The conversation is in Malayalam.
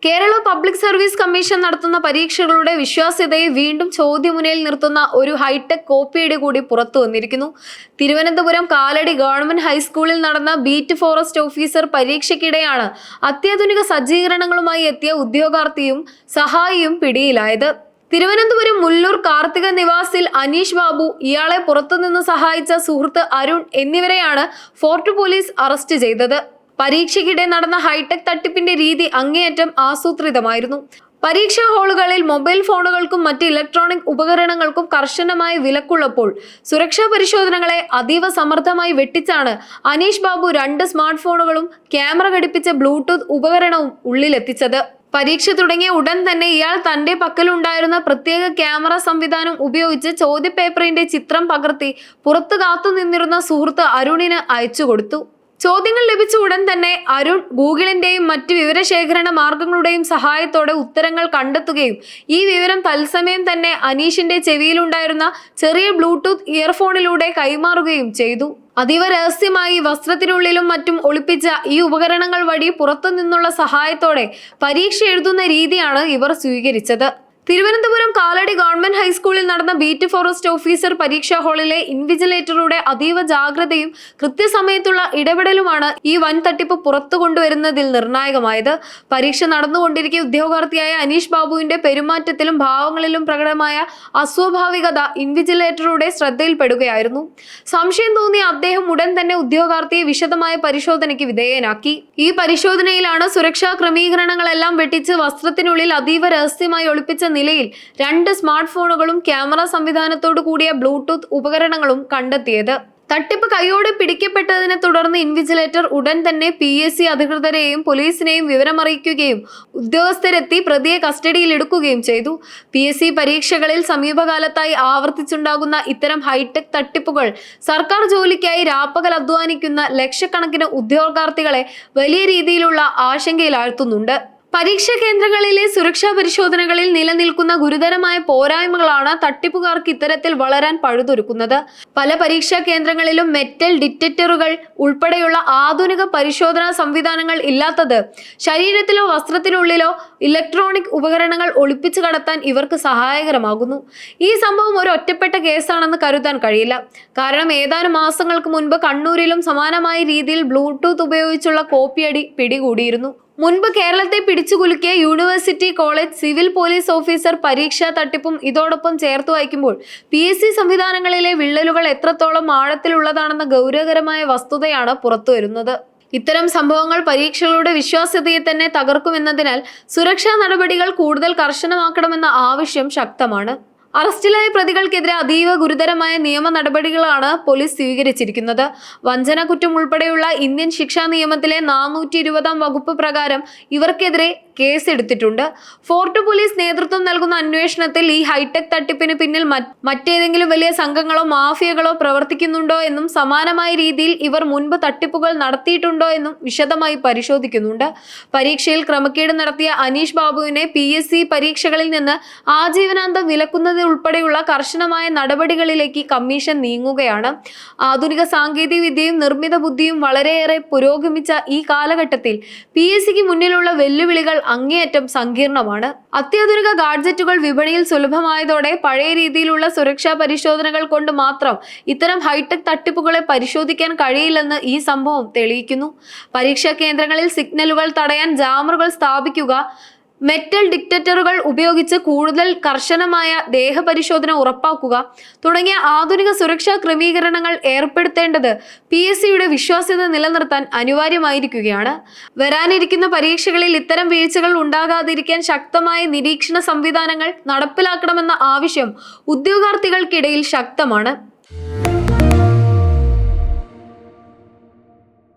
കേരള പബ്ലിക് സർവീസ് കമ്മീഷൻ നടത്തുന്ന പരീക്ഷകളുടെ വിശ്വാസ്യതയെ വീണ്ടും ചോദ്യമുനയിൽ നിർത്തുന്ന ഒരു ഹൈടെക് കോപ്പിയടി കൂടി പുറത്തു വന്നിരിക്കുന്നു. തിരുവനന്തപുരം കാലടി ഗവൺമെന്റ് ഹൈസ്കൂളിൽ നടന്ന ബീറ്റ് ഫോറസ്റ്റ് ഓഫീസർ പരീക്ഷയ്ക്കിടെയാണ് അത്യാധുനിക സജ്ജീകരണങ്ങളുമായി എത്തിയ ഉദ്യോഗാർത്ഥിയും സഹായിയും പിടിയിലായത്. തിരുവനന്തപുരം മുല്ലൂർ കാർത്തിക നിവാസിൽ അനീഷ് ബാബു, ഇയാളെ പുറത്തുനിന്ന് സഹായിച്ച സുഹൃത്ത് അരുൺ എന്നിവരെയാണ് ഫോർട്ട് പോലീസ് അറസ്റ്റ് ചെയ്തത്. പരീക്ഷയ്ക്കിടെ നടന്ന ഹൈടെക് തട്ടിപ്പിന്റെ രീതി അങ്ങേയറ്റം ആസൂത്രിതമായിരുന്നു. പരീക്ഷാ ഹാളുകളിൽ മൊബൈൽ ഫോണുകൾക്കും മറ്റ് ഇലക്ട്രോണിക് ഉപകരണങ്ങൾക്കും കർശനമായ വിലക്കുള്ളപ്പോൾ സുരക്ഷാ പരിശോധനകളെ അതീവ സമർത്ഥമായി വെട്ടിച്ചാണ് അനീഷ് ബാബു 2 സ്മാർട്ട് ഫോണുകളും ക്യാമറ ഘടിപ്പിച്ച ബ്ലൂടൂത്ത് ഉപകരണവും ഉള്ളിലെത്തിച്ചത്. പരീക്ഷ തുടങ്ങിയ ഉടൻ തന്നെ ഇയാൾ തന്റെ പക്കലുണ്ടായിരുന്ന പ്രത്യേക ക്യാമറ സംവിധാനം ഉപയോഗിച്ച് ചോദ്യപേപ്പറിന്റെ ചിത്രം പകർത്തി പുറത്തു കാത്തുനിന്നിരുന്ന സുഹൃത്ത് അരുണിന് അയച്ചുകൊടുത്തു. ചോദ്യങ്ങൾ ലഭിച്ച ഉടൻ തന്നെ അരുൺ ഗൂഗിളിന്റെയും മറ്റ് വിവരശേഖരണ മാർഗങ്ങളുടെയും സഹായത്തോടെ ഉത്തരങ്ങൾ കണ്ടെത്തുകയും ഈ വിവരം തത്സമയം തന്നെ അനീഷിന്റെ ചെവിയിലുണ്ടായിരുന്ന ചെറിയ ബ്ലൂടൂത്ത് ഇയർഫോണിലൂടെ കൈമാറുകയും ചെയ്തു. അതീവ രഹസ്യമായി വസ്ത്രത്തിനുള്ളിലും മറ്റും ഒളിപ്പിച്ച ഈ ഉപകരണങ്ങൾ വഴി പുറത്തുനിന്നുള്ള സഹായത്തോടെ പരീക്ഷ എഴുതുന്ന രീതിയാണ് ഇവർ സ്വീകരിച്ചത്. തിരുവനന്തപുരം കാലടി ഗവൺമെന്റ് ഹൈസ്കൂളിൽ നടന്ന ബീറ്റ് ഫോറസ്റ്റ് ഓഫീസർ പരീക്ഷാ ഹാളിലെ ഇൻവിജിലേറ്ററുടെ അതീവ ജാഗ്രതയും കൃത്യസമയത്തുള്ള ഇടപെടലുമാണ് ഈ വൻ തട്ടിപ്പ് പുറത്തു കൊണ്ടുവരുന്നതിൽ നിർണായകമായത്. പരീക്ഷ നടന്നുകൊണ്ടിരിക്കെ ഉദ്യോഗാർത്ഥിയായ അനീഷ് ബാബുവിന്റെ പെരുമാറ്റത്തിലും ഭാവങ്ങളിലും പ്രകടമായ അസ്വാഭാവികത ഇൻവിജിലേറ്ററുടെ ശ്രദ്ധയിൽപ്പെടുകയായിരുന്നു. സംശയം തോന്നിയ അദ്ദേഹം ഉടൻ തന്നെ ഉദ്യോഗാർത്ഥിയെ വിശദമായ പരിശോധനയ്ക്ക് വിധേയനാക്കി. ഈ പരിശോധനയിലാണ് സുരക്ഷാ ക്രമീകരണങ്ങളെല്ലാം വെട്ടിച്ച് വസ്ത്രത്തിനുള്ളിൽ അതീവ രഹസ്യമായി ഒളിപ്പിച്ച നിലയിൽ 2 സ്മാർട്ട് ഫോണുകളും ക്യാമറ സംവിധാനത്തോടു കൂടിയ ബ്ലൂടൂത്ത് ഉപകരണങ്ങളും കണ്ടെത്തിയത്. തട്ടിപ്പ് കൈയോടെ പിടിക്കപ്പെട്ടതിനെ തുടർന്ന് ഇൻവിജിലേറ്റർ ഉടൻ തന്നെ PSC അധികൃതരെയും പോലീസിനെയും വിവരമറിയിക്കുകയും ഉദ്യോഗസ്ഥരെത്തി പ്രതിയെ കസ്റ്റഡിയിലെടുക്കുകയും ചെയ്തു. PSC പരീക്ഷകളിൽ സമീപകാലത്തായി ആവർത്തിച്ചുണ്ടാകുന്ന ഇത്തരം ഹൈടെക് തട്ടിപ്പുകൾ സർക്കാർ ജോലിക്കായി രാപ്പകൽ അധ്വാനിക്കുന്ന ലക്ഷക്കണക്കിന് ഉദ്യോഗാർത്ഥികളെ വലിയ രീതിയിലുള്ള ആശങ്കയിലാഴ്ത്തുന്നുണ്ട്. പരീക്ഷാ കേന്ദ്രങ്ങളിലെ സുരക്ഷാ പരിശോധനകളിൽ നിലനിൽക്കുന്ന ഗുരുതരമായ പോരായ്മകളാണ് തട്ടിപ്പുകാർക്ക് ഇത്തരത്തിൽ വളരാൻ പഴുതൊരുക്കുന്നത്. പല പരീക്ഷാ കേന്ദ്രങ്ങളിലും മെറ്റൽ ഡിറ്റക്ടറുകൾ ഉൾപ്പെടെയുള്ള ആധുനിക പരിശോധനാ സംവിധാനങ്ങൾ ഇല്ലാത്തത് ശരീരത്തിലോ വസ്ത്രത്തിനുള്ളിലോ ഇലക്ട്രോണിക് ഉപകരണങ്ങൾ ഒളിപ്പിച്ചു കടത്താൻ ഇവർക്ക് സഹായകരമാകുന്നു. ഈ സംഭവം ഒരു ഒറ്റപ്പെട്ട കേസാണെന്ന് കരുതാൻ കഴിയില്ല. കാരണം ഏതാനും മാസങ്ങൾക്ക് മുൻപ് കണ്ണൂരിലും സമാനമായ രീതിയിൽ ബ്ലൂടൂത്ത് ഉപയോഗിച്ചുള്ള കോപ്പിയടി പിടികൂടിയിരുന്നു. മുൻപ് കേരളത്തെ പിടിച്ചുകുലുക്കിയ university college civil police officer പരീക്ഷാ തട്ടിപ്പും ഇതോടൊപ്പം ചേർത്ത് വായിക്കുമ്പോൾ PSC സംവിധാനങ്ങളിലെ വിള്ളലുകൾ എത്രത്തോളം ആഴത്തിലുള്ളതാണെന്ന ഗൗരവകരമായ വസ്തുതയാണ് പുറത്തുവരുന്നത്. ഇത്തരം സംഭവങ്ങൾ പരീക്ഷകളുടെ വിശ്വാസ്യതയെ തന്നെ തകർക്കുമെന്നതിനാൽ സുരക്ഷാ നടപടികൾ കൂടുതൽ കർശനമാക്കണമെന്ന ആവശ്യം ശക്തമാണ്. അറസ്റ്റിലായ പ്രതികൾക്കെതിരെ അതീവ ഗുരുതരമായ നിയമ നടപടികളാണ് പോലീസ് സ്വീകരിച്ചിരിക്കുന്നത്. വഞ്ചന കുറ്റം ഉൾപ്പെടെയുള്ള ഇന്ത്യൻ ശിക്ഷാ നിയമത്തിലെ 420 വകുപ്പ് പ്രകാരം ഇവർക്കെതിരെ കേസെടുത്തിട്ടുണ്ട്. ഫോർട്ട് പോലീസ് നേതൃത്വം നൽകുന്ന അന്വേഷണത്തിൽ ഈ ഹൈടെക് തട്ടിപ്പിന് പിന്നിൽ മറ്റേതെങ്കിലും വലിയ സംഘങ്ങളോ മാഫിയകളോ പ്രവർത്തിക്കുന്നുണ്ടോ എന്നും സമാനമായ രീതിയിൽ ഇവർ മുൻപ് തട്ടിപ്പുകൾ നടത്തിയിട്ടുണ്ടോ എന്നും വിശദമായി പരിശോധിക്കുന്നുണ്ട്. പരീക്ഷയിൽ ക്രമക്കേട് നടത്തിയ അനീഷ് ബാബുവിനെ PSC പരീക്ഷകളിൽ നിന്ന് ആജീവനാന്തം വിലക്കുന്നത് ഉൾപ്പെടെയുള്ള കർശനമായ നടപടികളിലേക്ക് കമ്മീഷൻ നീങ്ങുകയാണ്. ആധുനിക സാങ്കേതിക വിദ്യയും നിർമ്മിത ബുദ്ധിയും വളരെയേറെ പുരോഗമിച്ച ഈ കാലഘട്ടത്തിൽ PSCക്ക് മുന്നിലുള്ള വെല്ലുവിളികൾ അങ്ങേയറ്റം സങ്കീർണമാണ്. അത്യാധുനിക ഗാഡ്ജറ്റുകൾ വിപണിയിൽ സുലഭമായതോടെ പഴയ രീതിയിലുള്ള സുരക്ഷാ പരിശോധനകൾ കൊണ്ട് മാത്രം ഇത്തരം ഹൈടെക് തട്ടിപ്പുകളെ പരിശോധിക്കാൻ കഴിയില്ലെന്ന് ഈ സംഭവം തെളിയിക്കുന്നു. പരീക്ഷാ കേന്ദ്രങ്ങളിൽ സിഗ്നലുകൾ തടയാൻ ജാമറുകൾ സ്ഥാപിക്കുക, മെറ്റൽ ഡിറ്റക്ടറുകൾ ഉപയോഗിച്ച് കൂടുതൽ കർശനമായ ദേഹപരിശോധന ഉറപ്പാക്കുക തുടങ്ങിയ ആധുനിക സുരക്ഷാ ക്രമീകരണങ്ങൾ ഏർപ്പെടുത്തേണ്ടത് PSCയുടെ വിശ്വാസ്യത നിലനിർത്താൻ അനിവാര്യമായിരിക്കുകയാണ്. വരാനിരിക്കുന്ന പരീക്ഷകളിൽ ഇത്തരം വീഴ്ചകൾ ഉണ്ടാകാതിരിക്കാൻ ശക്തമായ നിരീക്ഷണ സംവിധാനങ്ങൾ നടപ്പിലാക്കണമെന്ന ആവശ്യം ഉദ്യോഗാർത്ഥികൾക്കിടയിൽ ശക്തമാണ്.